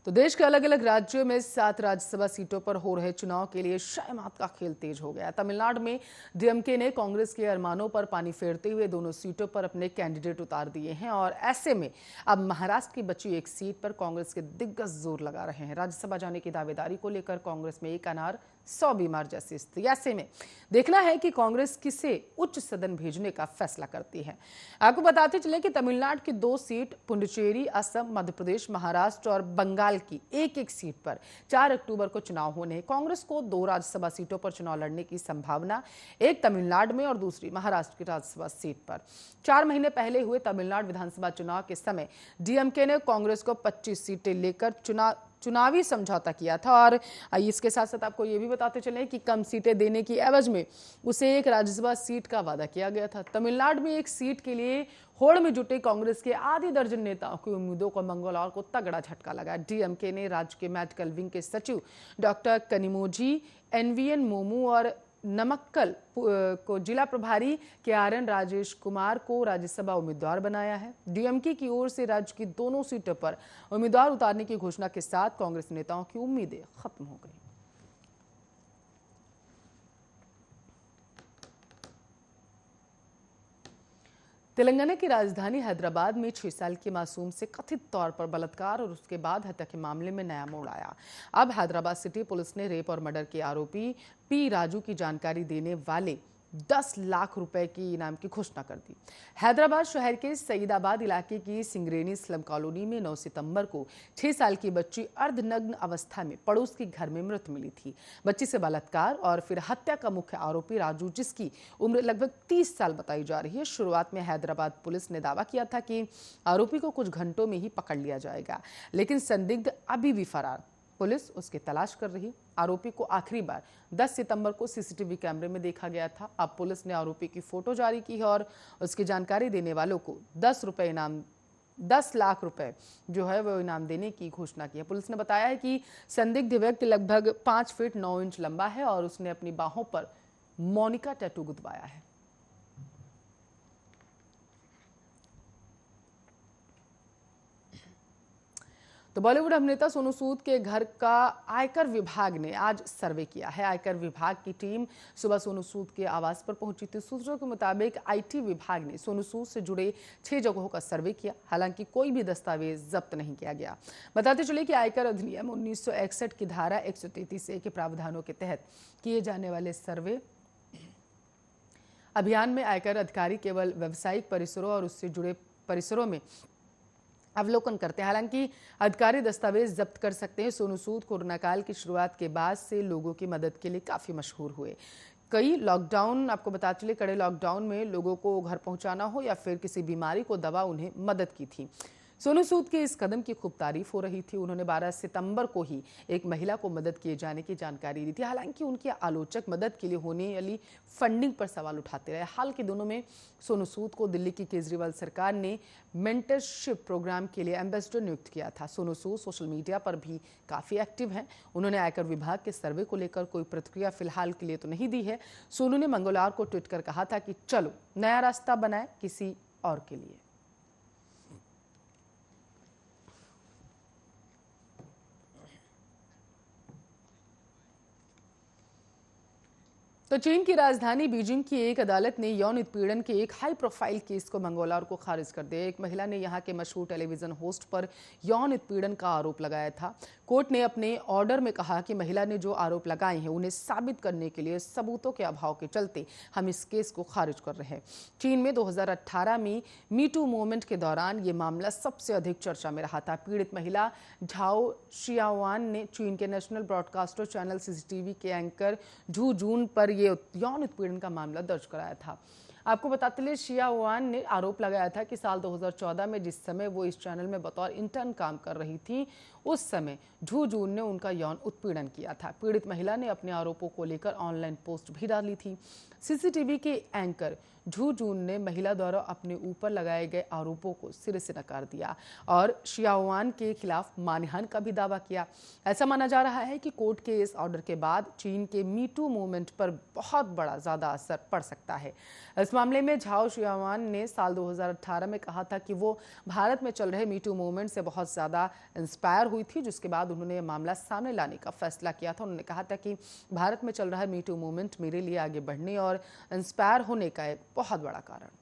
तो देश के अलग अलग राज्यों में 7 राज्यसभा सीटों पर हो रहे चुनाव के लिए शायमात का खेल तेज हो गया। तमिलनाडु में डीएमके ने कांग्रेस के अरमानों पर पानी फेरते हुए दोनों सीटों पर अपने कैंडिडेट उतार दिए हैं और ऐसे में अब महाराष्ट्र की बची एक सीट पर कांग्रेस के दिग्गज जोर लगा रहे हैं। राज्यसभा जाने की दावेदारी को लेकर कांग्रेस में एक अनार 100 बीमार जैसी स्थिति। ऐसे में देखना है कि कांग्रेस किसे उच्च सदन भेजने का फैसला करती है। आपको बताते चले कि तमिलनाडु की 2 सीट, पुडुचेरी, असम, मध्य प्रदेश, महाराष्ट्र और बंगाल की एक एक सीट पर 4 अक्टूबर को चुनाव होने हैं। कांग्रेस को 2 राज्यसभा सीटों पर चुनाव लड़ने की संभावना, एक तमिलनाडु में और दूसरी महाराष्ट्र की राज्यसभा सीट पर। 4 महीने पहले हुए तमिलनाडु विधानसभा चुनाव के समय डीएमके ने कांग्रेस को 25 सीटें लेकर चुनावी समझौता किया था और इसके साथ साथ आपको ये भी बताते चले कि कम सीटें देने की एवज में उसे एक राज्यसभा सीट का वादा किया गया था। तमिलनाडु में एक सीट के लिए होड़ में जुटे कांग्रेस के आधी दर्जन नेताओं की उम्मीदों को मंगलवार को तगड़ा झटका लगा। डीएमके ने राज्य के मेडिकल विंग के सचिव डॉक्टर कनिमोझी एनवीएन मोमू और नमक्कल को जिला प्रभारी केआरएन राजेश कुमार को राज्यसभा उम्मीदवार बनाया है। डीएमके की ओर से राज्य की दोनों सीटों पर उम्मीदवार उतारने की घोषणा के साथ कांग्रेस नेताओं की उम्मीदें खत्म हो गई। तेलंगाना की राजधानी हैदराबाद में 6 साल की मासूम से कथित तौर पर बलात्कार और उसके बाद हत्या के मामले में नया मोड़ आया। अब हैदराबाद सिटी पुलिस ने रेप और मर्डर के आरोपी पी राजू की जानकारी देने वाले 10 लाख रुपए की इनाम की घोषणा कर दी। हैदराबाद शहर के सईदाबाद इलाके की सिंगरेनी स्लम कॉलोनी में 9 सितंबर को 6 साल की बच्ची अर्धनग्न अवस्था में पड़ोस के घर में मृत मिली थी। बच्ची से बलात्कार और फिर हत्या का मुख्य आरोपी राजू, जिसकी उम्र लगभग 30 साल बताई जा रही है। शुरुआत में हैदराबाद पुलिस ने दावा किया था कि आरोपी को कुछ घंटों में ही पकड़ लिया जाएगा, लेकिन संदिग्ध अभी भी फरार। पुलिस उसकी तलाश कर रही। आरोपी को आखिरी बार 10 सितंबर को सीसीटीवी कैमरे में देखा गया था। अब पुलिस ने आरोपी की फोटो जारी की है और उसकी जानकारी देने वालों को 10 लाख रुपए जो है वो इनाम देने की घोषणा की है। पुलिस ने बताया है कि संदिग्ध व्यक्ति लगभग 5 फीट 9 इंच लंबा है और उसने अपनी बाहों पर मोनिका टैटू गुदवाया है। तो बॉलीवुड अभिनेता सोनू सूद के घर का आयकर विभाग ने आज सर्वे किया है। आयकर विभाग की टीम सुबह सोनू सूद के आवास पर पहुंची थी। सूत्रों के मुताबिक आईटी विभाग ने सोनू सूद से जुड़े 6 जगहों का सर्वे किया। हालांकि कोई भी दस्तावेज जब्त नहीं किया गया। बताते चले कि आयकर अधिनियम 1961 की धारा 133A के प्रावधानों के तहत किए जाने वाले सर्वे अभियान में आयकर अधिकारी केवल व्यावसायिक परिसरों और उससे जुड़े परिसरों में अवलोकन करते हैं। हालांकि अधिकारी दस्तावेज जब्त कर सकते हैं। सोनू सूद कोरोना काल की शुरुआत के बाद से लोगों की मदद के लिए काफी मशहूर हुए। कई लॉकडाउन, आपको बता चले, कड़े लॉकडाउन में लोगों को घर पहुंचाना हो या फिर किसी बीमारी को दवा उन्हें मदद की थी। सोनू सूद के इस कदम की खूब तारीफ हो रही थी। उन्होंने 12 सितंबर को ही एक महिला को मदद किए जाने की जानकारी दी थी। हालांकि उनके आलोचक मदद के लिए होने वाली फंडिंग पर सवाल उठाते रहे। हाल के दिनों में सोनू सूद को दिल्ली की केजरीवाल सरकार ने मेंटरशिप प्रोग्राम के लिए एम्बेसडर नियुक्त किया था। सोनू सूद सोशल मीडिया पर भी काफी एक्टिव हैं। उन्होंने आयकर विभाग के सर्वे को लेकर कोई प्रतिक्रिया फिलहाल के लिए तो नहीं दी है। सोनू ने मंगलवार को ट्वीट कर कहा था कि चलो नया रास्ता बनाए किसी और के लिए। तो चीन की राजधानी बीजिंग की एक अदालत ने यौन उत्पीड़न के एक हाई प्रोफाइल केस को मंगलवार को खारिज कर दिया। एक महिला ने यहां के मशहूर टेलीविजन होस्ट पर यौन उत्पीड़न का आरोप लगाया था। कोर्ट ने अपने ऑर्डर में कहा कि महिला ने जो आरोप लगाए हैं उन्हें साबित करने के लिए सबूतों के अभाव के चलते हम इस केस को खारिज कर रहे हैं। चीन में 2018 में मी टू मूवमेंट के दौरान ये मामला सबसे अधिक चर्चा में रहा था। पीड़ित महिला झाओ शियावान ने चीन के नेशनल ब्रॉडकास्टर चैनल सीसीटीवी के एंकर झू जून पर ये यौन उत्पीड़न का मामला दर्ज कराया था। आपको बताते चले, शियावान ने आरोप लगाया था कि साल 2014 में जिस समय वो इस चैनल में बतौर इंटर्न काम कर रही थी, उस समय झू जून ने उनका यौन उत्पीड़न किया था। पीड़ित महिला ने अपने आरोपों को लेकर ऑनलाइन पोस्ट भी डाली थी। सीसीटीवी के एंकर झू जून ने महिला द्वारा अपने ऊपर लगाए गए आरोपों को सिरे से नकार दिया और शियावान के खिलाफ मानहानि का भी दावा किया। ऐसा माना जा रहा है कि कोर्ट के इस ऑर्डर के बाद चीन के मी टू मूवमेंट पर बहुत बड़ा ज्यादा असर पड़ सकता है। इस मामले में झाओ शियावान ने साल 2018 में कहा था कि वो भारत में चल रहे मीटू मूवमेंट से बहुत ज़्यादा इंस्पायर हुई थी, जिसके बाद उन्होंने ये मामला सामने लाने का फैसला किया था। उन्होंने कहा था कि भारत में चल रहा मीटू मूवमेंट मेरे लिए आगे बढ़ने और इंस्पायर होने का एक बहुत बड़ा कारण